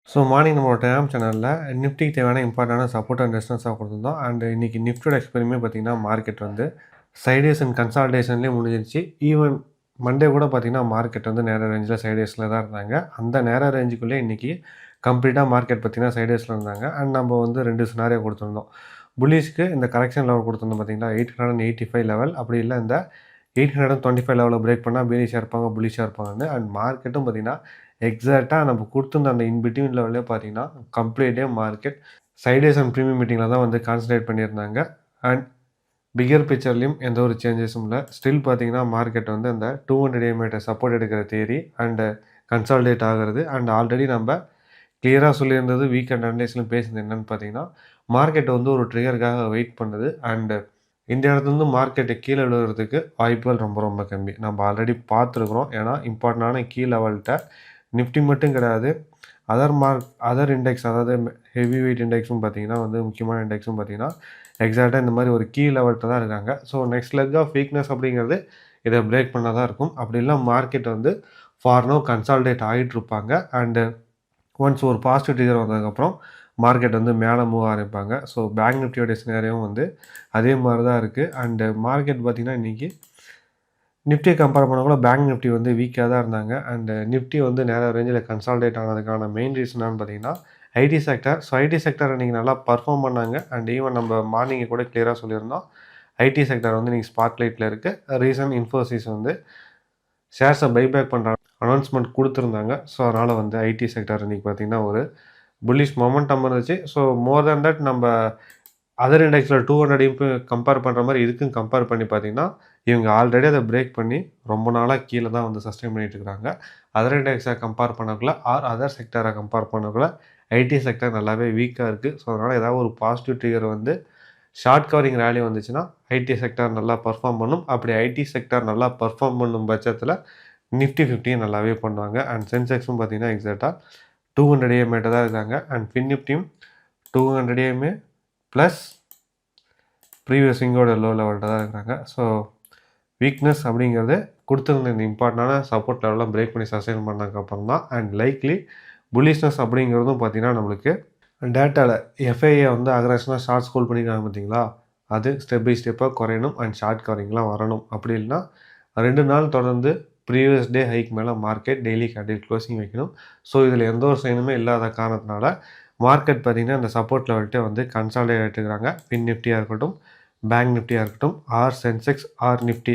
So morning நம்மளோட Telegram சேனலில் நிஃப்டிக்கு தேவையான இம்பார்ட்டண்டான சப்போர்ட் அண்ட் ரெசிஸ்டன்ஸாக கொடுத்துருந்தோம். அண்ட் இன்றைக்கி நிஃப்டியோட எக்ஸ்பெரிமே பார்த்திங்கன்னா மார்க்கெட் வந்து சைடேஸ் அண்ட் கன்சால்டேஷன்லேயே முடிஞ்சிருச்சு. ஈவன் மண்டே கூட பார்த்திங்கன்னா மார்க்கெட் வந்து நேர ரேஞ்சில் சைடேஸில் தான் இருந்தாங்க. அந்த நேர ரேஞ்சுக்குள்ளே இன்றைக்கி கம்ப்ளீட்டாக மார்க்கெட் பார்த்திங்கன்னா சைடேஸில் இருந்தாங்க. அண்ட் நம்ம வந்து 2 சினாரியோ கொடுத்துருந்தோம். புல்லிஷ்க்கு இந்த கரெக்ஷன் லெவல் கொடுத்துருந்தோம் பார்த்திங்கன்னா 885 லெவல், அப்படி இல்லை இந்த 825 லெவலில் பிரேக் பண்ணால் பீரிஷாக இருப்பாங்க, புல்லிஷாக இருப்பாங்கன்னு. அண்ட் மார்க்கெட்டும் பார்த்திங்கன்னா எக்ஸாக்டாக நம்ம கொடுத்துருந்த அந்த இன்பிட்வீன் லெவலே பார்த்தீங்கன்னா கம்ப்ளீட்டே மார்க்கெட் சைடேஸ் அண்ட் ப்ரீமியம் மீட்டிங்கில் தான் வந்து கான்சன்ட்ரேட் பண்ணியிருந்தாங்க. அண்ட் பிகர் பிக்சர்லேயும் எந்த ஒரு சேஞ்சஸும் இல்லை. ஸ்டில் பார்த்தீங்கன்னா மார்க்கெட் வந்து அந்த 200 EMA சப்போர்ட் எடுக்கிற தேரி அண்டு கன்சால்டேட் ஆகிறது. அண்ட் ஆல்ரெடி நம்ம கிளியராக சொல்லியிருந்தது வீக்கெண்ட் அனலைஸ்லையும் பேசுனது என்னென்னு பார்த்தீங்கன்னா மார்க்கெட் வந்து ஒரு ட்ரிகருக்காக வெயிட் பண்ணுது. அண்டு இந்த இடத்துலேருந்து மார்க்கெட்டை கீழே விழுகிறதுக்கு வாய்ப்புகள் ரொம்ப ரொம்ப கம்மி. நம்ம ஆல்ரெடி பார்த்துருக்குறோம். ஏன்னா இம்பார்ட்டண்டான கீ லெவல்கிட்ட நிஃப்டி மட்டும் கிடையாது, அதர் இண்டெக்ஸ், அதாவது ஹெவி வெயிட் இண்டெக்ஸும் பார்த்தீங்கன்னா வந்து முக்கியமான இண்டெக்ஸும் பார்த்தீங்கன்னா எக்ஸாக்டாக இந்த மாதிரி ஒரு கீ லெவல்கிட்ட தான் இருக்காங்க. So next leg of weakness அப்படிங்கிறது இதை பிரேக் பண்ணால் தான் இருக்கும். அப்படி இல்லை மார்க்கெட் வந்து ஃபார் கன்சால்டேட் ஆகிட்டு இருப்பாங்க. அண்டு ஒன்ஸ் ஒரு பாசிட்டிவ் ட்ரிகர் வந்ததுக்கப்புறம் மார்க்கெட் வந்து மேலே மூவ் ஆரம்பிப்பாங்க. ஸோ பேங்க் நிஃப்டியோட சினாரியோவும் வந்து அதே மாதிரி தான் இருக்குது. அண்டு மார்க்கெட் பார்த்திங்கன்னா இன்றைக்கி நிஃப்டியை கம்பேர் பண்ண கூட பேங்க் நிஃப்டி வந்து வீக்காக தான் இருந்தாங்க. அண்டு நிஃப்டி வந்து நேர ரேஞ்சில் கன்சால்டேட் ஆனதுக்கான மெயின் ரீசனானு பார்த்தீங்கன்னா IT sector. So IT sector இன்றைக்கி நல்லா பர்ஃபார்ம் பண்ணாங்க. அண்ட் ஈவன் நம்ம மார்னிங்கை கூட கிளியராக சொல்லியிருந்தோம், ஐடி செக்டர் வந்து இன்றைக்கி ஸ்பாட்லைட்டில் இருக்குது. ரீசன் இன்ஃபோசிஸ் வந்து ஷேர்ஸை பைபேக் பண்ணுற அனௌன்ஸ்மெண்ட் கொடுத்துருந்தாங்க. ஸோ அதனால் வந்து ஐடி செக்டர் இன்றைக்கி பார்த்திங்கன்னா ஒரு புல்லிஷ் மொமெண்டம் இருந்துச்சு. ஸோ மோர் தேன் தட் நம்ம அதர் இண்டெக்ஸில் 200 கம்பேர் பண்ணுற மாதிரி இதுக்கும் கம்பேர் பண்ணி பார்த்திங்கன்னா இவங்க ஆல்ரெடி அதை பிரேக் பண்ணி ரொம்ப நாளாக கீழே தான் வந்து சஸ்டெயின் பண்ணிட்டு இருக்காங்க. அதர் இண்டெக்ஸை கம்பேர் பண்ணக்குள்ள அதர் செக்டரை கம்பேர் பண்ணக்குள்ள ஐடி செக்டர் நல்லாவே வீக்காக இருக்குது. ஸோ அதனால் ஏதாவது ஒரு பாசிட்டிவ் ட்ரிகர் வந்து ஷார்ட் கவரிங் ரேலி வந்துச்சுன்னா ஐடி செக்டர் நல்லா பர்ஃபார்ம் பண்ணும். அப்படி ஐடி செக்டர் நல்லா பர்ஃபார்ம் பண்ணும் பட்சத்தில் நிஃப்டி 50 நல்லாவே பண்ணுவாங்க. அண்ட் சென்செக்ஸும் பார்த்திங்கன்னா எக்ஸாக்டாக 200 EMA தான் இருக்காங்க. அண்ட் ஃபின் நிஃப்டியும் 200 EMA ப்ளஸ் ப்ரீவியஸ் விங்கோட லோ லெவல்கிட்ட தான் இருக்கிறாங்க. ஸோ வீக்னஸ் அப்படிங்கிறது கொடுத்துருந்த இந்த இம்பார்ட்டண்டான சப்போர்ட் லெவலாம் பிரேக் பண்ணி சஸ்டெயின் பண்ணதுக்கப்புறம் தான். அண்ட் லைக்லி புல்லிஷ்னஸ் அப்படிங்கிறதும் பார்த்திங்கன்னா நம்மளுக்கு டேட்டாவில் எஃப்ஐஏ வந்து அக்ரஷனாக ஷார்ட் ஸ்கோல் பண்ணியிருக்காங்க பார்த்தீங்களா, அது ஸ்டெப் பை ஸ்டெப்பாக குறையணும். அண்ட் ஷார்ட் கவரிங்லாம் வரணும். அப்படி இல்லைனா 2 நாள் தொடர்ந்து ப்ரீவியஸ் டே ஹைக் மேலே மார்க்கெட் டெய்லி கேண்டில் க்ளோசிங் வைக்கணும். ஸோ இதில் எந்த ஒரு சைனுமே இல்லாத காரணத்தினால மார்க்கெட் பார்த்திங்கன்னா இந்த சப்போர்ட் லெவல்கிட்ட வந்து கன்சால்டேட் ஆகிட்டுருக்காங்க. ஃபின் நிஃப்டியாக இருக்கட்டும், பேங்க் நிஃப்டியாக இருக்கட்டும், ஆர் சென்செக்ஸ் ஆர் நிஃப்டி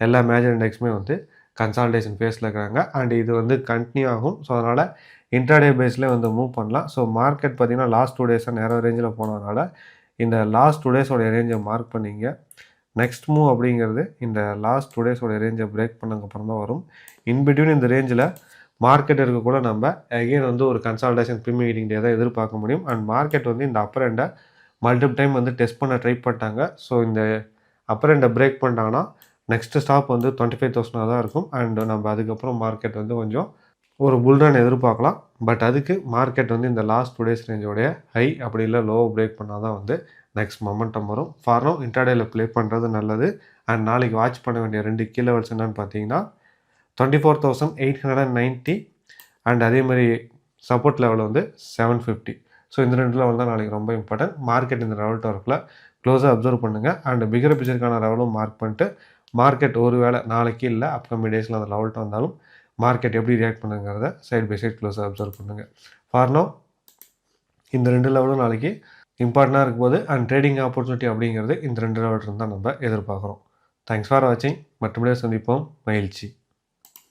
எல்லா மேஜர் இண்டெக்ஸுமே வந்து கன்சால்டேஷன் ஃபேஸில் இருக்கிறாங்க. அண்ட் இது வந்து கண்டினியூ ஆகும். ஸோ அதனால் இன்ட்ராடே பேஸில் வந்து மூவ் பண்ணலாம். ஸோ மார்க்கெட் பார்த்திங்கன்னா லாஸ்ட் 2 டேஸாக நேர ரேஞ்சில் போனதுனால இந்த லாஸ்ட் 2 டேஸோடைய ரேஞ்சை மார்க் பண்ணிங்க. நெக்ஸ்ட் மூவ் அப்படிங்கிறது இந்த லாஸ்ட் 2 டேஸோடைய ரேஞ்சை பிரேக் பண்ணதுக்கப்புறம் தான் வரும். இன்பிட்வீன் இந்த ரேஞ்சில் மார்க்கெட் இருக்க கூட நம்ம அகெயின் வந்து ஒரு கன்சால்டேஷன் ப்ரீமியம் மீட்டிங் டே தான் எதிர்பார்க்க முடியும். அண்ட் மார்க்கெட் வந்து இந்த அப்பர் எண்டை மல்டிபிள் டைம் வந்து டெஸ்ட் பண்ண ட்ரை பண்ணிட்டாங்க. ஸோ இந்த அப்பர் எண்டை பிரேக் பண்ணிட்டாங்கன்னா நெக்ஸ்ட்டு ஸ்டாப் வந்து 25,000 தான் இருக்கும். அண்ட் நம்ம அதுக்கப்புறம் மார்க்கெட் வந்து கொஞ்சம் ஒரு புல்ரன் எதிர்பார்க்கலாம். பட் அதுக்கு மார்க்கெட் வந்து இந்த லாஸ்ட் 2 டேஸ் ரேஞ்சோடைய ஹை அப்படி இல்லை லோ பிரேக் பண்ணால் தான் வந்து நெக்ஸ்ட் மொமெண்டம் வரும். ஃபார் இன்ட்ராடேயில் ப்ளே பண்ணுறது நல்லது. அண்ட் நாளைக்கு வாட்ச் பண்ண வேண்டிய 2 கீ லெவல்ஸ் என்னென்னு பார்த்தீங்கன்னா 24,890 அண்ட் அதே மாதிரி சப்போர்ட் லெவல் வந்து 750. ஸோ இந்த 2 லெவல் தான் நாளைக்கு ரொம்ப இம்பார்ட்டன்ட். மார்க்கெட் இந்த லெவல் வரக்குள்ள க்ளோஸாக அப்சர்வ் பண்ணுங்கள். அண்ட் பிகர் பிக்சருக்கான லெவலும் மார்க் பண்ணிட்டு மார்க்கெட் ஒரு வேளை நாளைக்கு இல்லை அப்கமிங் டேஸில் அந்த லெவல்ட்டு வந்தாலும் மார்க்கெட் எப்படி ரியாக்ட் பண்ணுங்கிறத சைட் பை சைட் க்ளோஸாக அப்சர்வ் பண்ணுங்கள். ஃபார் நவ் இந்த 2 லெவலும் நாளைக்கு இம்பார்ட்டண்டாக இருக்கும்போது அண்ட் ட்ரேடிங் ஆப்பர்ச்சுனிட்டி அப்படிங்கிறது இந்த 2 லெவல் இருந்தால் நம்ம எதிர்பார்க்குறோம். தேங்க்ஸ் ஃபார் வாட்சிங். மற்றபடியே சந்திப்போம். மகிழ்ச்சி.